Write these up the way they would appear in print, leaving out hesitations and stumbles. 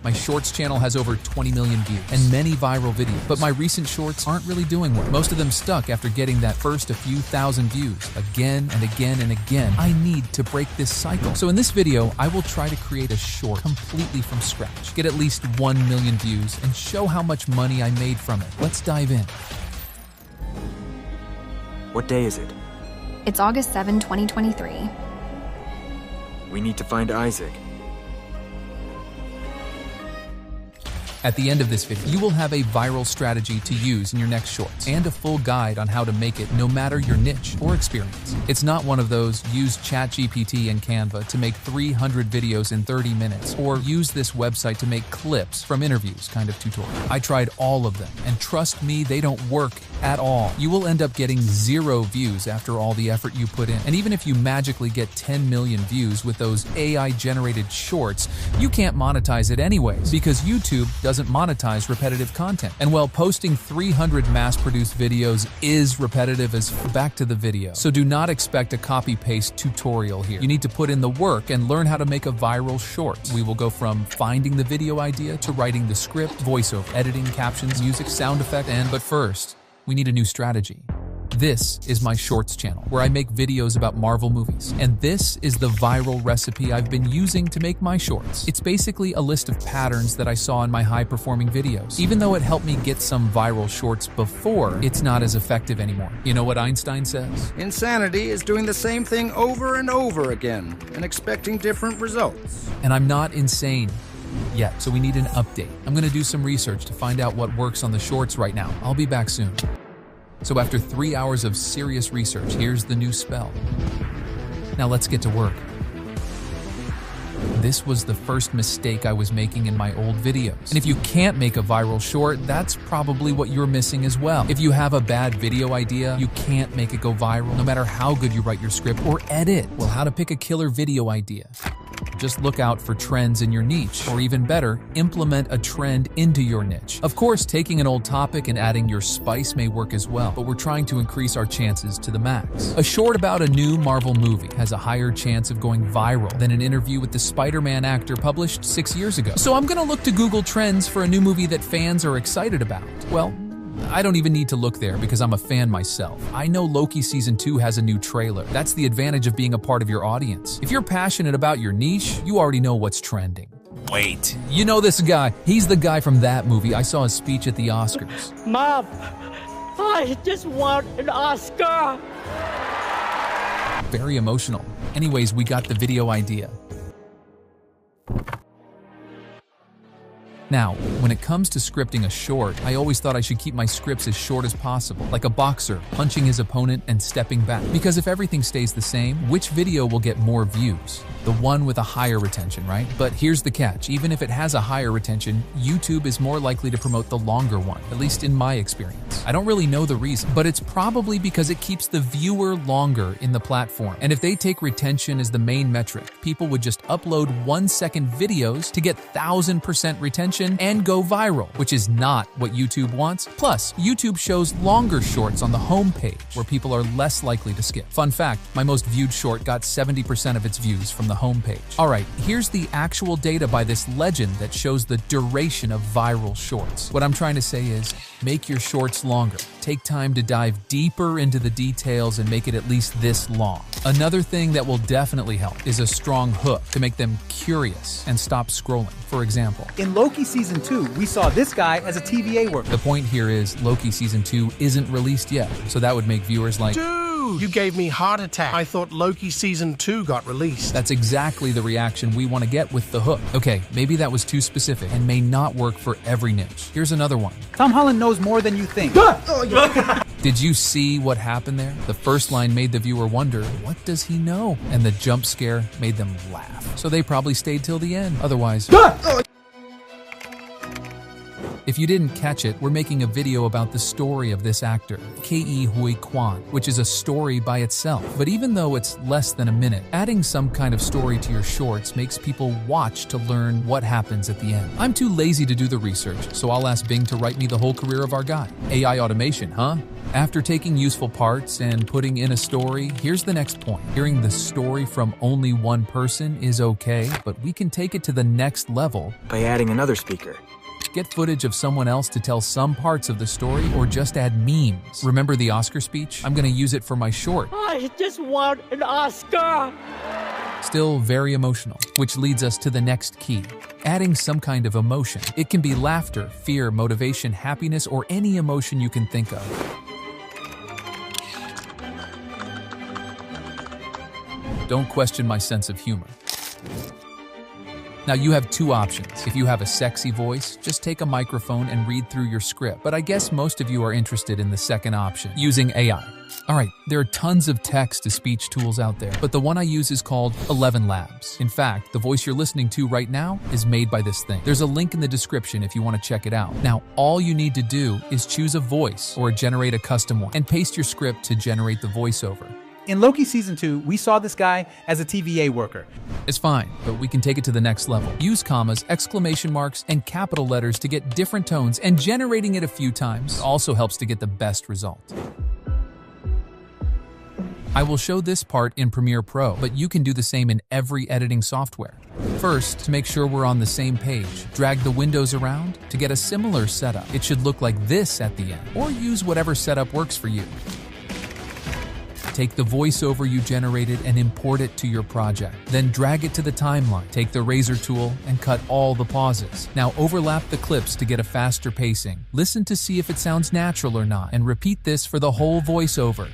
My Shorts channel has over 20 million views and many viral videos, but my recent shorts aren't really doing well. Most of them stuck after getting that first a few thousand views. Again and again and again, I need to break this cycle. So in this video, I will try to create a short completely from scratch, get at least 1 million views, and show how much money I made from it. Let's dive in. What day is it? It's August 7, 2023. We need to find Isaac. At the end of this video, you will have a viral strategy to use in your next shorts and a full guide on how to make it no matter your niche or experience. It's not one of those use ChatGPT and Canva to make 300 videos in 30 minutes or use this website to make clips from interviews kind of tutorial. I tried all of them, and trust me, they don't work at all. You will end up getting 0 views after all the effort you put in. And even if you magically get 10 million views with those AI-generated shorts, you can't monetize it anyways because YouTube doesn't monetize repetitive content. And while posting 300 mass-produced videos is repetitive as back to the video, so do not expect a copy-paste tutorial here. You need to put in the work and learn how to make a viral short. We will go from finding the video idea to writing the script, voiceover, editing, captions, music, sound effect, but first, we need a new strategy. This is my Shorts channel, where I make videos about Marvel movies. And this is the viral recipe I've been using to make my shorts. It's basically a list of patterns that I saw in my high-performing videos. Even though it helped me get some viral shorts before, it's not as effective anymore. You know what Einstein says? Insanity is doing the same thing over and over again and expecting different results. And I'm not insane yet, so we need an update. I'm gonna do some research to find out what works on the shorts right now. I'll be back soon. So after 3 hours of serious research, here's the new spell. Now let's get to work. This was the first mistake I was making in my old videos. And if you can't make a viral short, that's probably what you're missing as well. If you have a bad video idea, you can't make it go viral, no matter how good you write your script or edit. Well, how to pick a killer video idea? Just look out for trends in your niche, or even better, implement a trend into your niche. Of course, taking an old topic and adding your spice may work as well, but we're trying to increase our chances to the max. A short about a new Marvel movie has a higher chance of going viral than an interview with the Spider-Man actor published 6 years ago. So I'm gonna look to Google Trends for a new movie that fans are excited about. Well, I don't even need to look there because I'm a fan myself. I know Loki Season 2 has a new trailer. That's the advantage of being a part of your audience. If you're passionate about your niche, you already know what's trending. Wait, you know this guy. He's the guy from that movie. I saw his speech at the Oscars. Mom, I just want an Oscar. Very emotional. Anyways, we got the video idea. Now, when it comes to scripting a short, I always thought I should keep my scripts as short as possible, like a boxer punching his opponent and stepping back. Because if everything stays the same, which video will get more views? The one with a higher retention, right? But here's the catch. Even if it has a higher retention, YouTube is more likely to promote the longer one, at least in my experience. I don't really know the reason, but it's probably because it keeps the viewer longer in the platform. And if they take retention as the main metric, people would just upload 1-second videos to get 1000% retention and go viral, which is not what YouTube wants. Plus, YouTube shows longer shorts on the homepage where people are less likely to skip. Fun fact, my most viewed short got 70% of its views from the homepage. Alright, here's the actual data by this legend that shows the duration of viral shorts. What I'm trying to say is, make your shorts longer. Take time to dive deeper into the details and make it at least this long. Another thing that will definitely help is a strong hook to make them curious and stop scrolling. For example, in Loki Season 2, we saw this guy as a TVA worker. The point here is Loki Season 2 isn't released yet, so that would make viewers like, Dude, you gave me heart attack. I thought Loki Season 2 got released. That's exactly the reaction we want to get with the hook. Okay, maybe that was too specific and may not work for every niche. Here's another one. Tom Holland knows more than you think. Did you see what happened there? The first line made the viewer wonder, what does he know? And the jump scare made them laugh. So they probably stayed till the end. Otherwise... If you didn't catch it, we're making a video about the story of this actor, Ke Huy Quan, which is a story by itself. But even though it's less than a minute, adding some kind of story to your shorts makes people watch to learn what happens at the end. I'm too lazy to do the research, so I'll ask Bing to write me the whole career of our guy. AI automation, huh? After taking useful parts and putting in a story, here's the next point. Hearing the story from only one person is okay, but we can take it to the next level By adding another speaker. Get footage of someone else to tell some parts of the story, or just add memes. Remember the Oscar speech? I'm gonna use it for my short. I just want an Oscar. Still very emotional, which leads us to the next key. Adding some kind of emotion. It can be laughter, fear, motivation, happiness, or any emotion you can think of. Don't question my sense of humor. Now you have two options. If you have a sexy voice, just take a microphone and read through your script. But I guess most of you are interested in the second option, using AI. Alright, there are tons of text-to-speech tools out there, but the one I use is called 11 Labs. In fact, the voice you're listening to right now is made by this thing. There's a link in the description if you want to check it out. Now, all you need to do is choose a voice or generate a custom one and paste your script to generate the voiceover. In Loki Season 2, we saw this guy as a TVA worker. It's fine, but we can take it to the next level. Use commas, exclamation marks, and capital letters to get different tones, and generating it a few times also helps to get the best result. I will show this part in Premiere Pro, but you can do the same in every editing software. First, to make sure we're on the same page, drag the windows around to get a similar setup. It should look like this at the end, or use whatever setup works for you. Take the voiceover you generated and import it to your project. Then drag it to the timeline. Take the razor tool and cut all the pauses. Now overlap the clips to get a faster pacing. Listen to see if it sounds natural or not, and repeat this for the whole voiceover.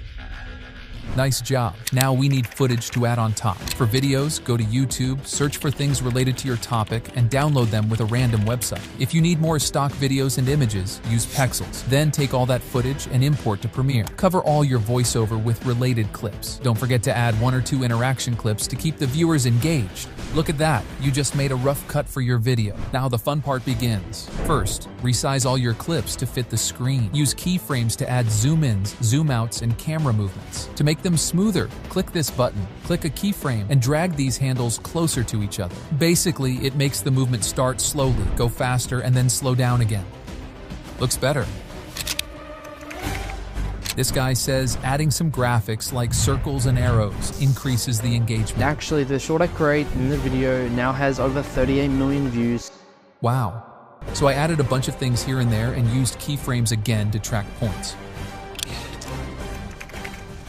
Nice job. Now we need footage to add on top. For videos, go to YouTube, search for things related to your topic, and download them with a random website. If you need more stock videos and images, use Pexels. Then take all that footage and import to Premiere. Cover all your voiceover with related clips. Don't forget to add 1 or 2 interaction clips to keep the viewers engaged. Look at that, you just made a rough cut for your video. Now the fun part begins. First, resize all your clips to fit the screen. Use keyframes to add zoom-ins, zoom-outs, and camera movements. To make them smoother, click this button, click a keyframe, and drag these handles closer to each other. Basically, it makes the movement start slowly, go faster, and then slow down again. Looks better. This guy says adding some graphics like circles and arrows increases the engagement. Actually, the short I create in the video now has over 38 million views. Wow. So I added a bunch of things here and there and used keyframes again to track points.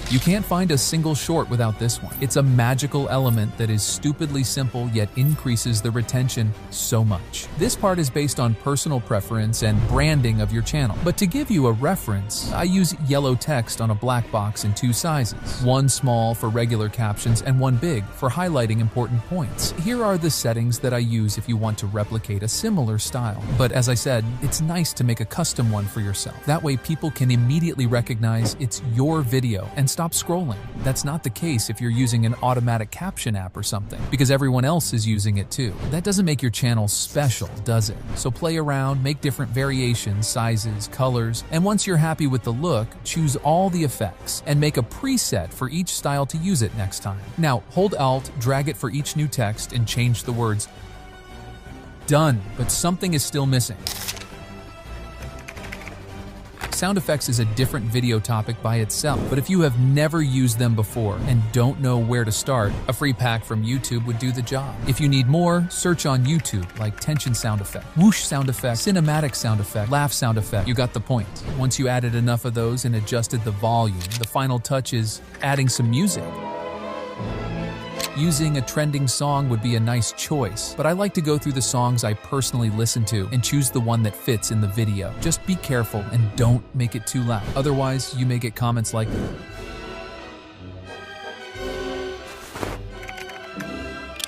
You can't find a single short without this one. It's a magical element that is stupidly simple yet increases the retention so much. This part is based on personal preference and branding of your channel. But to give you a reference, I use yellow text on a black box in 2 sizes. One small for regular captions and one big for highlighting important points. Here are the settings that I use if you want to replicate a similar style. But as I said, it's nice to make a custom one for yourself. That way people can immediately recognize it's your video and stop scrolling. That's not the case if you're using an automatic caption app or something, because everyone else is using it too. That doesn't make your channel special, does it? So play around, make different variations, sizes, colors, and once you're happy with the look, choose all the effects and make a preset for each style to use it next time. Now, hold Alt, drag it for each new text, and change the words. Done, but something is still missing. Sound effects is a different video topic by itself, but if you have never used them before and don't know where to start, a free pack from YouTube would do the job. If you need more, search on YouTube, like tension sound effect, whoosh sound effect, cinematic sound effect, laugh sound effect. You got the point. Once you added enough of those and adjusted the volume, the final touch is adding some music. Using a trending song would be a nice choice, but I like to go through the songs I personally listen to and choose the one that fits in the video. Just be careful and don't make it too loud. Otherwise, you may get comments like,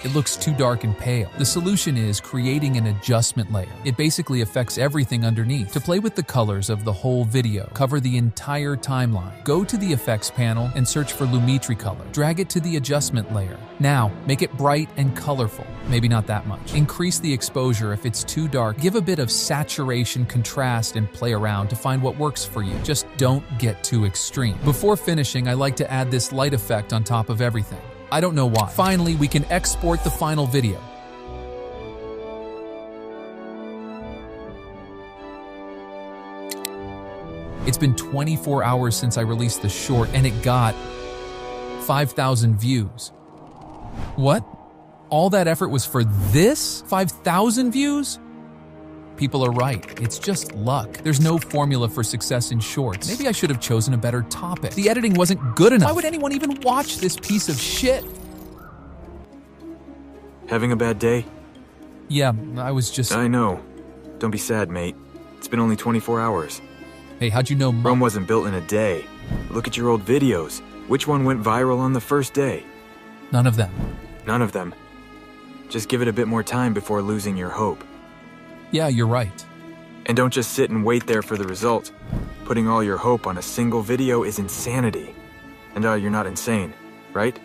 "It looks too dark and pale. The solution is creating an adjustment layer. It basically affects everything underneath. To play with the colors of the whole video, cover the entire timeline. Go to the effects panel and search for Lumetri color. Drag it to the adjustment layer. Now, make it bright and colorful. Maybe not that much. Increase the exposure if it's too dark. Give a bit of saturation, contrast, and play around to find what works for you. Just don't get too extreme. Before finishing, I like to add this light effect on top of everything. I don't know why. Finally, we can export the final video. It's been 24 hours since I released the short, and it got 5,000 views. What? All that effort was for this? 5,000 views? People are right. It's just luck. There's no formula for success in shorts. Maybe I should have chosen a better topic. The editing wasn't good enough. Why would anyone even watch this piece of shit? Having a bad day? Yeah, I was just... I know. Don't be sad, mate. It's been only 24 hours. Hey, how'd you know Rome wasn't built in a day. Look at your old videos. Which one went viral on the first day? None of them. None of them. Just give it a bit more time before losing your hope. Yeah, you're right. And don't just sit and wait there for the result. Putting all your hope on a single video is insanity. And you're not insane, right?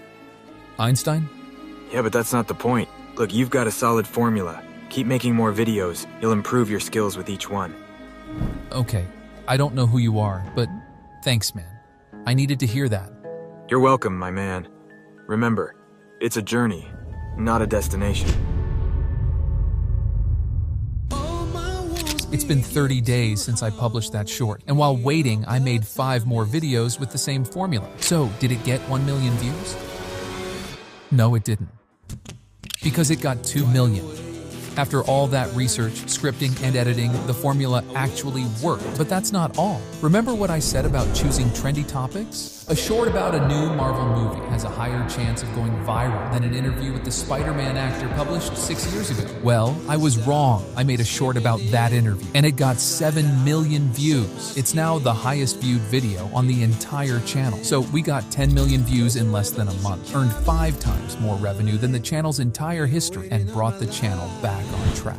Einstein? Yeah, but that's not the point. Look, you've got a solid formula. Keep making more videos. You'll improve your skills with each one. Okay, I don't know who you are, but thanks, man. I needed to hear that. You're welcome, my man. Remember, it's a journey, not a destination. It's been 30 days since I published that short, and while waiting, I made 5 more videos with the same formula. So, did it get 1 million views? No, it didn't. Because it got 2 million. After all that research, scripting, and editing, the formula actually worked. But that's not all. Remember what I said about choosing trendy topics? A short about a new Marvel movie has a higher chance of going viral than an interview with the Spider-Man actor published 6 years ago. Well, I was wrong. I made a short about that interview, and it got 7 million views. It's now the highest viewed video on the entire channel. So we got 10 million views in less than a month, earned 5 times more revenue than the channel's entire history, and brought the channel back on track.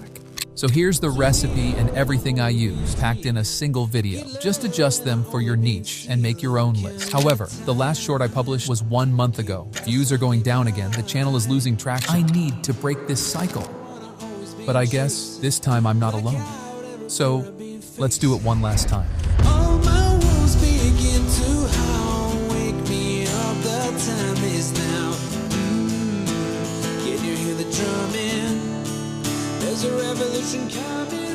So here's the recipe and everything I use, packed in a single video. Just adjust them for your niche and make your own list. However, the last short I published was 1 month ago. Views are going down again, the channel is losing traction. I need to break this cycle. But I guess this time I'm not alone. So let's do it one last time. All my wounds begin to howl. Wake me up, the time is now. Can you hear the drumming? There's a revolution coming.